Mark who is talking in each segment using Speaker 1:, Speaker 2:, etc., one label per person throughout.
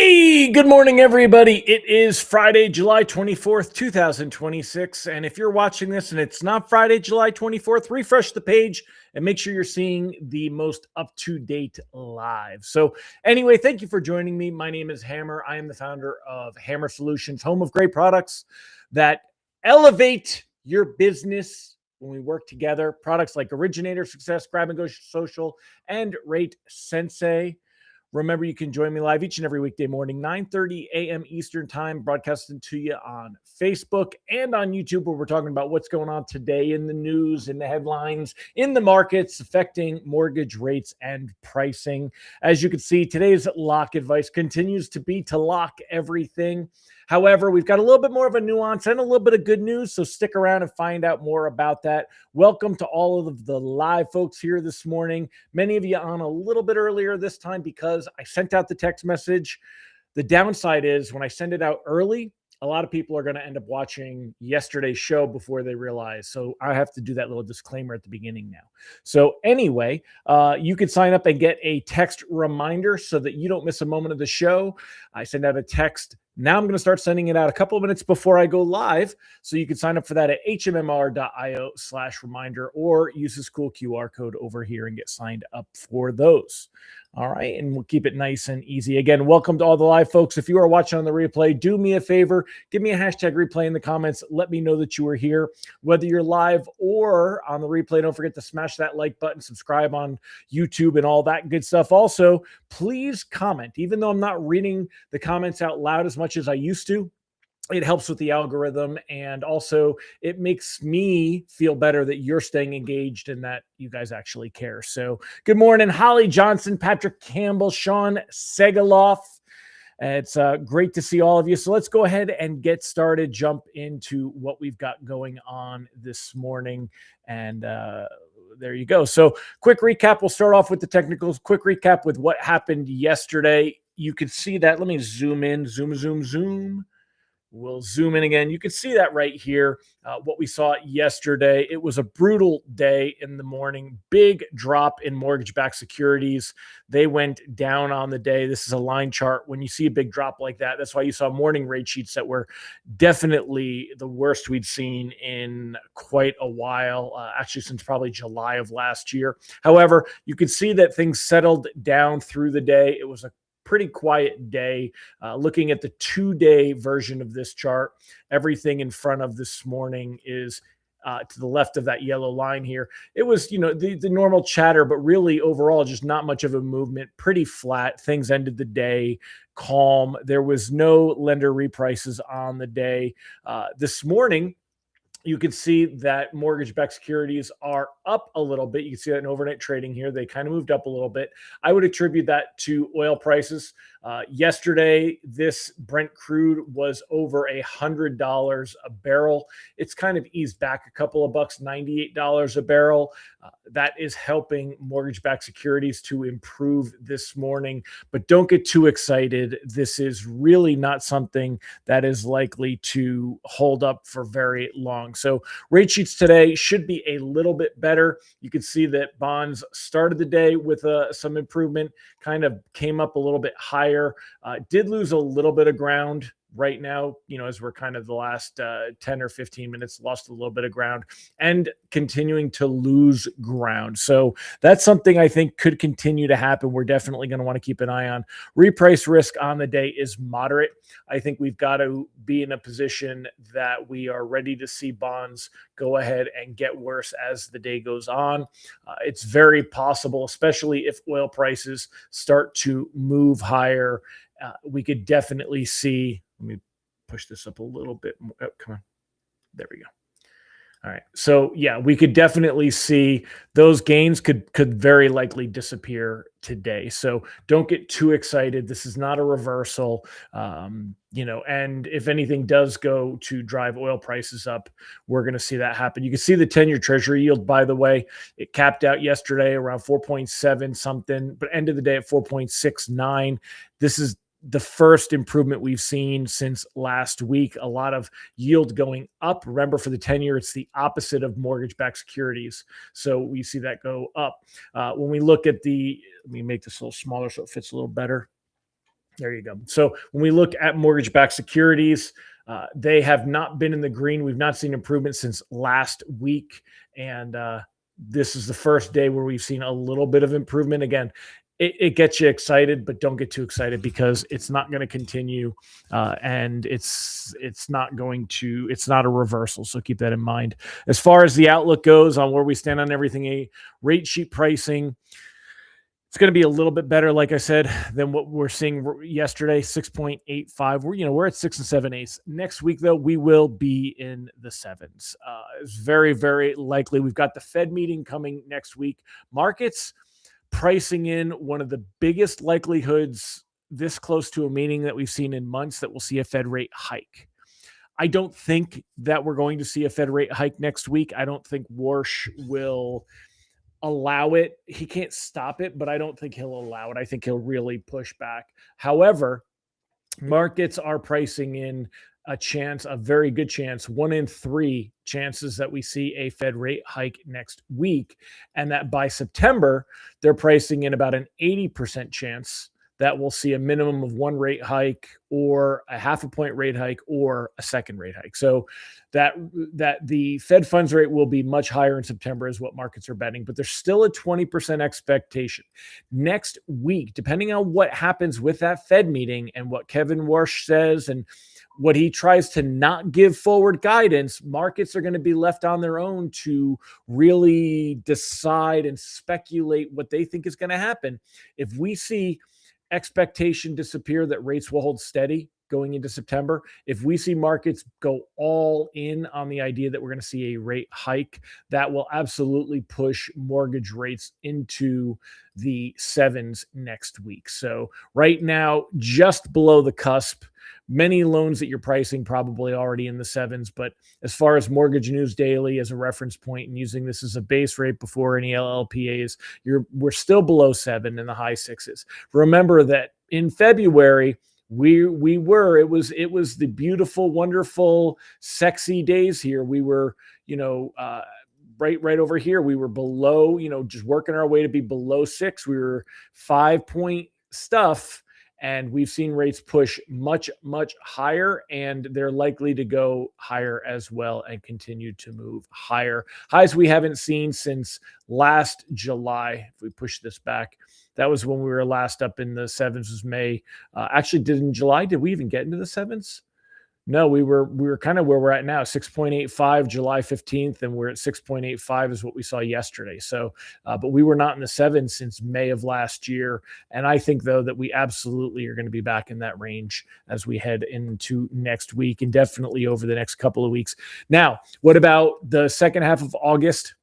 Speaker 1: Hey, good morning, everybody. It is Friday, July 24th, 2026. And if you're watching this and it's not Friday, July 24th, refresh the page and make sure you're seeing the most up-to-date live. So anyway, thank you for joining me. My name is Hammer. I am the founder of Hammer Solutions, home of great products that elevate your business when we work together. Products like Originator Success, Grab and Go Social, and Rate Sensei. Remember, you can join me live each and every weekday morning, 9:30 a.m. Eastern Time, broadcasting to you on Facebook and on YouTube, where we're talking about what's going on today in the news, in the headlines, in the markets affecting mortgage rates and pricing. As you can see, today's lock advice continues to be to lock everything. However, we've got a little bit more of a nuance and a little bit of good news, so stick around and find out more about that. Welcome to all of the live folks here this morning. Many of you on a little bit earlier this time because I sent out the text message. The downside is when I send it out early, a lot of people are going to end up watching yesterday's show before they realize. So I have to do that little disclaimer at the beginning now. So anyway, you can sign up and get a text reminder so that you don't miss a moment of the show. I send out a text. Now I'm going to start sending it out a couple of minutes before I go live. So you can sign up for that at hmmr.io/reminder or use this cool QR code over here and get signed up for those. All right. And we'll keep it nice and easy. Again, welcome to all the live folks. If you are watching on the replay, do me a favor, give me a hashtag replay in the comments. Let me know that you are here, whether you're live or on the replay. Don't forget to smash that like button, subscribe on YouTube and all that good stuff. Also, please comment, even though I'm not reading the comments out loud as much as I used to. It helps with the algorithm, and also it makes me feel better that you're staying engaged and that you guys actually care. So good morning, Holly Johnson, Patrick Campbell, Sean Segaloff. It's great to see all of you. So let's go ahead and get started, jump into what we've got going on this morning. And there you go. So quick recap. We'll start off with the technicals. Quick recap with what happened yesterday. You can see that. Let me zoom in, zoom. We'll zoom in again. You can see that right here, what we saw yesterday. It was a brutal day in the morning. Big drop in mortgage-backed securities. They went down on the day. This is a line chart. When you see a big drop like that, that's why you saw morning rate sheets that were definitely the worst we'd seen in quite a while, actually since probably July of last year. However, you can see that things settled down through the day. It was a pretty quiet day. Looking at the 2-day version of this chart, everything in front of this morning is to the left of that yellow line here. It was, the normal chatter, but really overall, just not much of a movement, pretty flat. Things ended the day calm. There was no lender reprices on the day. This morning, you can see that mortgage-backed securities are up a little bit. You can see that in overnight trading here. They kind of moved up a little bit. I would attribute that to oil prices. Yesterday, this Brent crude was over $100 a barrel. It's kind of eased back a couple of bucks, $98 a barrel. That is helping mortgage-backed securities to improve this morning. But don't get too excited. This is really not something that is likely to hold up for very long. So rate sheets today should be a little bit better. You can see that bonds started the day with some improvement, kind of came up a little bit higher, did lose a little bit of ground right now, as we're kind of the last 10 or 15 minutes, lost a little bit of ground and continuing to lose ground. So that's something I think could continue to happen. We're definitely going to want to keep an eye on. Reprice risk on the day is moderate. I think we've got to be in a position that we are ready to see bonds go ahead and get worse as the day goes on. It's very possible, especially if oil prices start to move higher. We could definitely see, let me push this up a little bit more. Oh, come on. There we go. All right. So yeah, we could definitely see those gains could very likely disappear today. So don't get too excited. This is not a reversal. And if anything does go to drive oil prices up, we're going to see that happen. You can see the 10-year treasury yield, by the way, it capped out yesterday around 4.7 something, but ended the day at 4.69. This is the first improvement we've seen since last week. A lot of yield going up. Remember, for the 10-year, it's the opposite of mortgage-backed securities. So we see that go up. When we look at let me make this a little smaller so it fits a little better. There you go. So when we look at mortgage-backed securities, they have not been in the green. We've not seen improvement since last week, and this is the first day where we've seen a little bit of improvement. Again, it gets you excited, but don't get too excited because it's not going to continue, and it's not a reversal. So keep that in mind. As far as the outlook goes on where we stand on everything, a rate sheet pricing, it's going to be a little bit better, like I said, than what we're seeing yesterday, 6.85. We're at 6 7/8. Next week, though, we will be in the sevens. It's very, very likely. We've got the Fed meeting coming next week. Markets pricing in one of the biggest likelihoods this close to a meeting that we've seen in months that we'll see a Fed rate hike. I don't think that we're going to see a Fed rate hike next week. I don't think Warsh will allow it. He can't stop it, but I don't think he'll allow it. I think he'll really push back. However, markets are pricing in a very good chance, 1 in 3 chances that we see a Fed rate hike next week. And that by September, they're pricing in about an 80% chance that we'll see a minimum of 1 rate hike or a 0.5 point rate hike or a second rate hike. So that the Fed funds rate will be much higher in September is what markets are betting, but there's still a 20% expectation. Next week, depending on what happens with that Fed meeting and what Kevin Warsh says and what he tries to not give forward guidance, markets are going to be left on their own to really decide and speculate what they think is going to happen. If we see expectation disappear that rates will hold steady going into September, if we see markets go all in on the idea that we're going to see a rate hike, that will absolutely push mortgage rates into the sevens next week. So right now, just below the cusp. Many loans that you're pricing probably already in the sevens, but as far as Mortgage News Daily as a reference point and using this as a base rate before any LLPAs, we're still below 7 in the high sixes. Remember that in February, it was the beautiful, wonderful, sexy days here. We were, right over here. We were below, just working our way to be below 6. We were 5-point stuff. And we've seen rates push much, much higher, and they're likely to go higher as well and continue to move higher. Highs we haven't seen since last July. If we push this back, that was when we were last up in the sevens, was May. In July, did we even get into the sevens? No, we were kind of where we're at now, 6.85 July 15th, and we're at 6.85 is what we saw yesterday. So, but we were not in the sevens since May of last year. And I think, though, that we absolutely are going to be back in that range as we head into next week and definitely over the next couple of weeks. Now, what about the second half of August?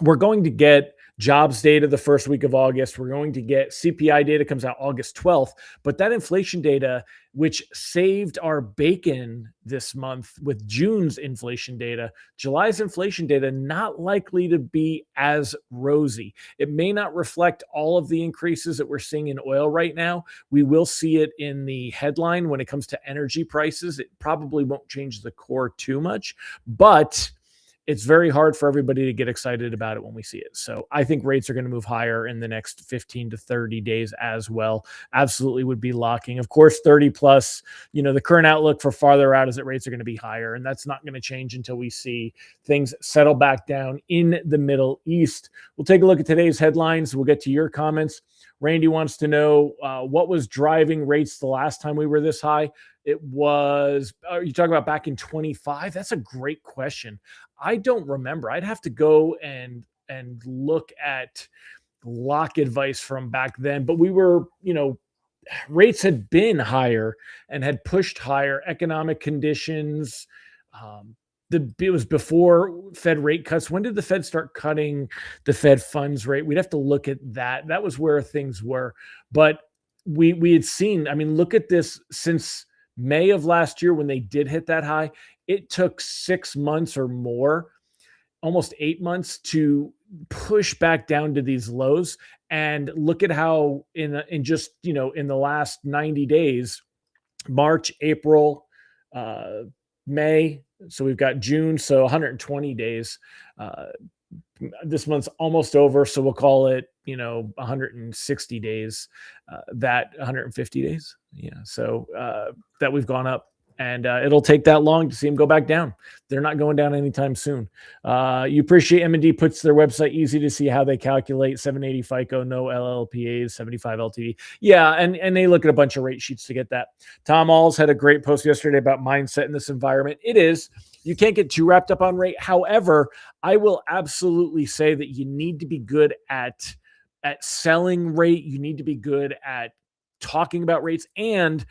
Speaker 1: We're going to get jobs data the first week of August. We're going to get CPI data comes out August 12th, but that inflation data, which saved our bacon this month with June's inflation data, July's inflation data, not likely to be as rosy. It may not reflect all of the increases that we're seeing in oil right now. We will see it in the headline when it comes to energy prices. It probably won't change the core too much, but it's very hard for everybody to get excited about it when we see it. So I think rates are going to move higher in the next 15 to 30 days as well. Absolutely would be locking. Of course, 30 plus, the current outlook for farther out is that rates are going to be higher, and that's not going to change until we see things settle back down in the Middle East. We'll take a look at today's headlines. We'll get to your comments. Randy wants to know what was driving rates the last time we were this high. It was, are you talking about back in 25? That's a great question. I don't remember. I'd have to go and look at lock advice from back then. But we were, rates had been higher and had pushed higher. Economic conditions. It was before Fed rate cuts. When did the Fed start cutting the Fed funds rate? We'd have to look at that. That was where things were. But we had seen, look at this since May of last year when they did hit that high. It took 6 months or more, almost 8 months to push back down to these lows. And look at how in the last 90 days, March, April, May. So we've got June, so 120 days. this month's almost over, so we'll call it 160 days, that 150 days, so that we've gone up, and it'll take that long to see them go back down. They're not going down anytime soon. You appreciate M&D puts their website easy to see how they calculate 780 FICO, no LLPAs, 75 LTV. Yeah, and they look at a bunch of rate sheets to get that. Tom Alls had a great post yesterday about mindset in this environment. It is. You can't get too wrapped up on rate. However, I will absolutely say that you need to be good at selling rate. You need to be good at talking about rates. And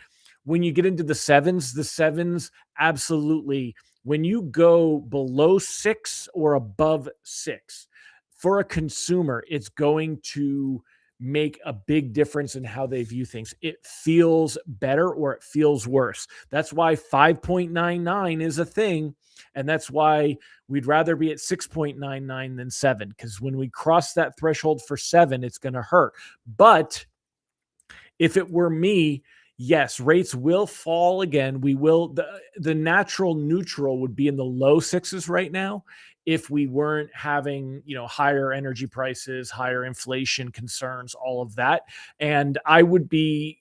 Speaker 1: when you get into the sevens, absolutely. When you go below 6 or above 6, for a consumer, it's going to make a big difference in how they view things. It feels better or it feels worse. That's why 5.99 is a thing. And that's why we'd rather be at 6.99 than 7, because when we cross that threshold for 7, it's going to hurt. But if it were me, yes, rates will fall again. We will. The natural neutral would be in the low 6s right now if we weren't having, higher energy prices, higher inflation concerns, all of that. And I would be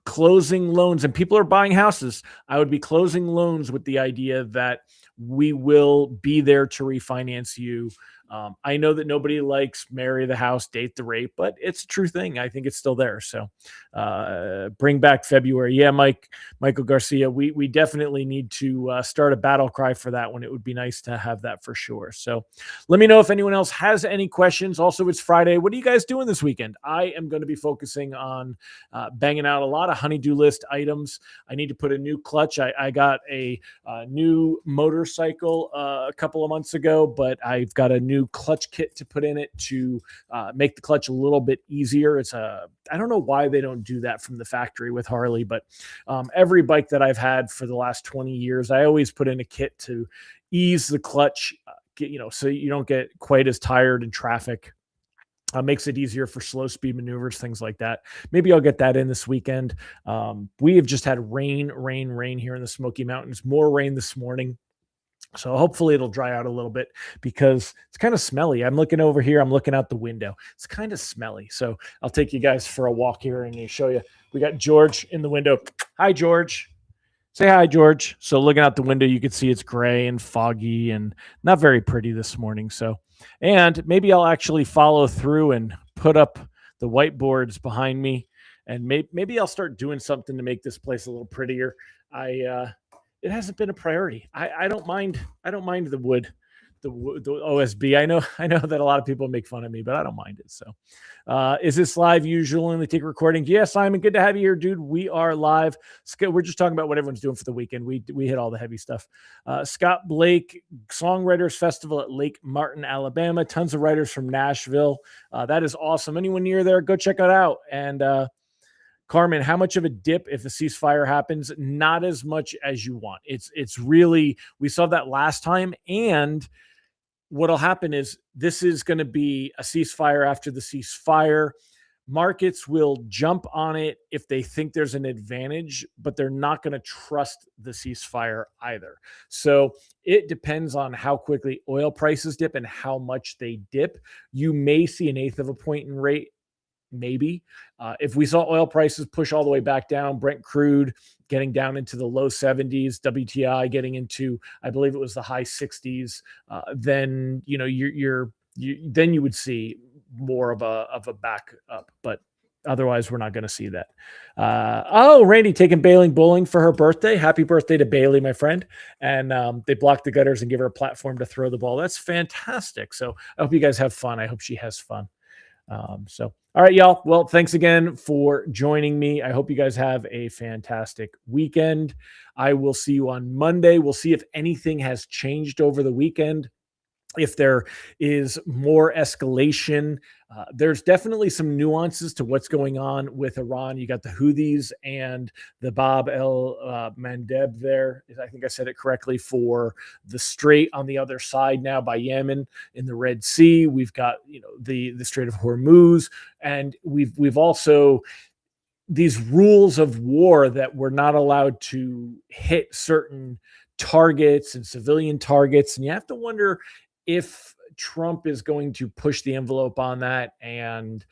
Speaker 1: closing loans, and people are buying houses. I would be closing loans with the idea that we will be there to refinance you. I know that nobody likes marry the house, date the rate, but it's a true thing. I think it's still there. So bring back February. Yeah, Michael Garcia, we definitely need to start a battle cry for that one. It would be nice to have that for sure. So let me know if anyone else has any questions. Also, it's Friday. What are you guys doing this weekend? I am going to be focusing on banging out a lot of honey-do list items. I need to put a new clutch. I got a new motorcycle a couple of months ago, but I've got a new clutch kit to put in it to make the clutch a little bit easier. I don't know why they don't do that from the factory with Harley, but every bike that I've had for the last 20 years, I always put in a kit to ease the clutch, so you don't get quite as tired in traffic. Makes it easier for slow speed maneuvers, things like that. Maybe I'll get that in this weekend. We have just had rain here in the Smoky Mountains, more rain this morning. So hopefully it'll dry out a little bit because it's kind of smelly. I'm looking over here. I'm looking out the window. It's kind of smelly. So I'll take you guys for a walk here and show you. We got George in the window. Hi, George. Say hi, George. So looking out the window, you can see it's gray and foggy and not very pretty this morning. So, and maybe I'll actually follow through and put up the whiteboards behind me, and maybe I'll start doing something to make this place a little prettier. It hasn't been a priority. I don't mind the wood, the OSB. I know that a lot of people make fun of me, but I don't mind it. So is this live? Usually take recording. Yes, Simon, good to have you here, dude. We are live. We're just talking about what everyone's doing for the weekend. We hit all the heavy stuff. Scott Blake, Songwriters Festival at Lake Martin, Alabama. Tons of writers from Nashville. That is awesome. Anyone near there, go check it out. And Carmen, how much of a dip if the ceasefire happens? Not as much as you want. It's really, we saw that last time. And what'll happen is this is going to be a ceasefire after the ceasefire. Markets will jump on it if they think there's an advantage, but they're not going to trust the ceasefire either. So it depends on how quickly oil prices dip and how much they dip. You may see 1/8 of a point in rate. Maybe if we saw oil prices push all the way back down, Brent crude getting down into the low 70s, WTI getting into, I believe it was the high 60s, then then you would see more of a back up. But otherwise, we're not going to see that. Randy taking Bailey bowling for her birthday. Happy birthday to Bailey, my friend. And they block the gutters and give her a platform to throw the ball. That's fantastic. So I hope you guys have fun. I hope she has fun. All right, y'all. Well, thanks again for joining me. I hope you guys have a fantastic weekend. I will see you on Monday. We'll see if anything has changed over the weekend. If there is more escalation, there's definitely some nuances to what's going on with Iran. You got the Houthis and the Bab el-Mandeb there. I think I said it correctly, for the strait on the other side now by Yemen in the Red Sea. We've got the Strait of Hormuz, and we've also these rules of war that we're not allowed to hit certain targets and civilian targets, and you have to wonder if Trump is going to push the envelope on that, and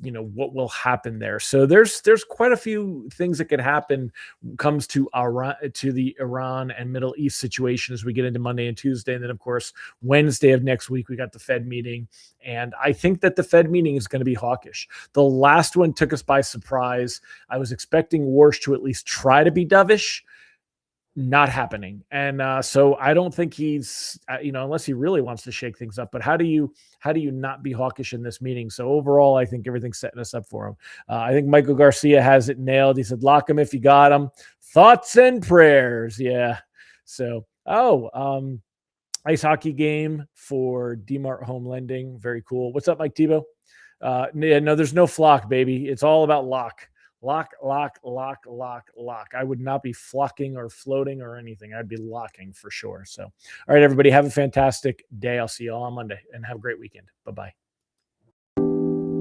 Speaker 1: what will happen there. So there's quite a few things that could happen when it comes to the Iran and Middle East situation as we get into Monday and Tuesday. And then of course Wednesday of next week we got the Fed meeting, and I think that the Fed meeting is going to be hawkish. The last one took us by surprise. I was expecting Warsh to at least try to be dovish. Not happening. And so I don't think he's, unless he really wants to shake things up. But how do you not be hawkish in this meeting? So overall, I think everything's setting us up for him. I think Michael Garcia has it nailed. He said, lock him if you got him. Thoughts and prayers. Yeah. So, ice hockey game for DMart Home Lending. Very cool. What's up, Mike Tebow? No, there's no flock, baby. It's all about lock. Lock, lock, lock, lock, lock. I would not be flocking or floating or anything. I'd be locking for sure. So, all right, everybody, have a fantastic day. I'll see you all on Monday and have a great weekend. Bye-bye.